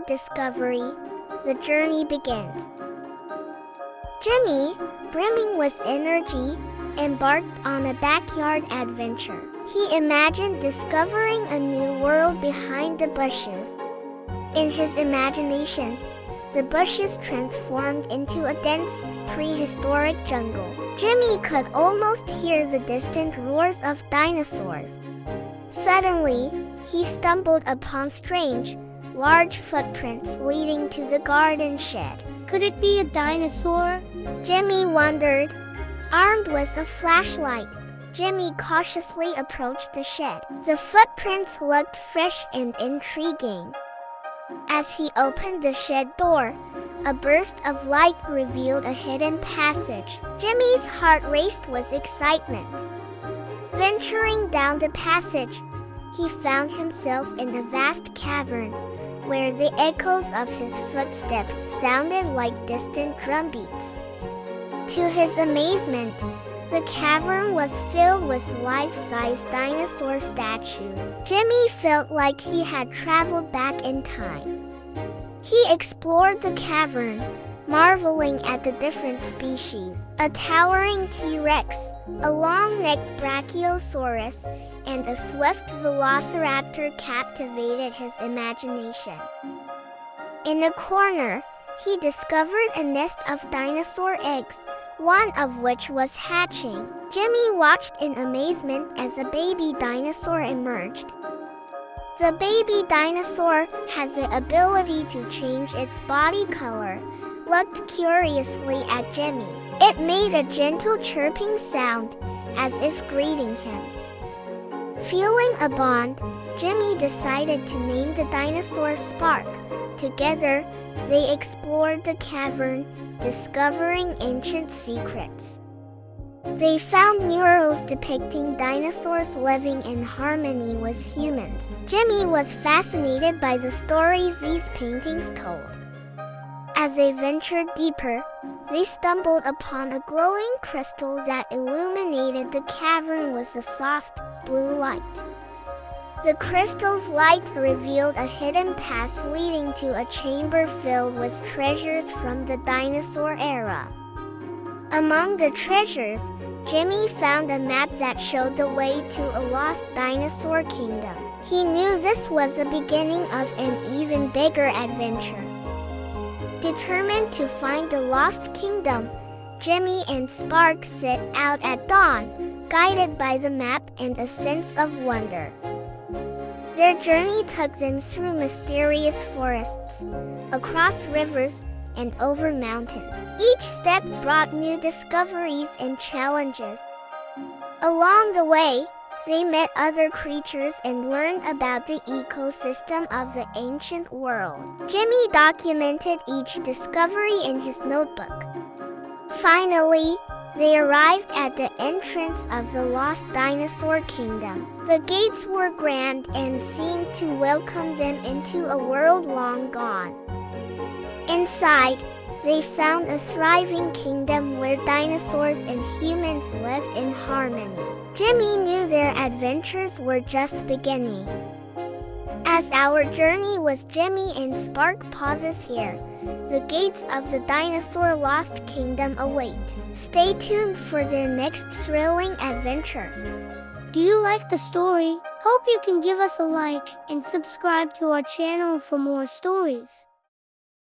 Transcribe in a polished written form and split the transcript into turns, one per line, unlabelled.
dinosaur discovery, the journey begins. Jimmy, brimming with energy, embarked on a backyard adventure. He imagined discovering a new world behind the bushes. In his imagination, the bushes transformed into a dense, prehistoric jungle. Jimmy could almost hear the distant roars of dinosaurs. Suddenly, he stumbled upon strange, large footprints leading to the garden shed.
Could it be a dinosaur?
Jimmy wondered. Armed with a flashlight, Jimmy cautiously approached the shed. The footprints looked fresh and intriguing. As he opened the shed door, a burst of light revealed a hidden passage. Jimmy's heart raced with excitement. Venturing down the passage, he found himself in a vast cavern, where the echoes of his footsteps sounded like distant drumbeats. To his amazement, the cavern was filled with life-size dinosaur statues. Jimmy felt like he had traveled back in time. He explored the cavern, marveling at the different species. A towering T-Rex, a long-necked Brachiosaurus, and a swift velociraptor captivated his imagination. In a corner, he discovered a nest of dinosaur eggs, one of which was hatching. Jimmy watched in amazement as a baby dinosaur emerged. The baby dinosaur has the ability to change its body color, looked curiously at Jimmy. It made a gentle chirping sound, as if greeting him. Feeling a bond, Jimmy decided to name the dinosaur Spark. Together, they explored the cavern, discovering ancient secrets. They found murals depicting dinosaurs living in harmony with humans. Jimmy was fascinated by the stories these paintings told. As they ventured deeper, they stumbled upon a glowing crystal that illuminated the cavern with a soft, blue light. The crystal's light revealed a hidden path leading to a chamber filled with treasures from the dinosaur era. Among the treasures, Jimmy found a map that showed the way to a lost dinosaur kingdom. He knew this was the beginning of an even bigger adventure. Determined to find the lost kingdom, Jimmy and Spark set out at dawn, guided by the map and a sense of wonder. Their journey took them through mysterious forests, across rivers, and over mountains. Each step brought new discoveries and challenges. Along the way, they met other creatures and learned about the ecosystem of the ancient world. Jimmy documented each discovery in his notebook. Finally, they arrived at the entrance of the lost dinosaur kingdom. The gates were grand and seemed to welcome them into a world long gone. Inside, they found a thriving kingdom where dinosaurs and humans lived in harmony. Jimmy knew their adventures were just beginning. As our journey with Jimmy and Spark pauses here, the gates of the dinosaur lost kingdom await. Stay tuned for their next thrilling adventure.
Do you like the story? Hope you can give us a like and subscribe to our channel for more stories.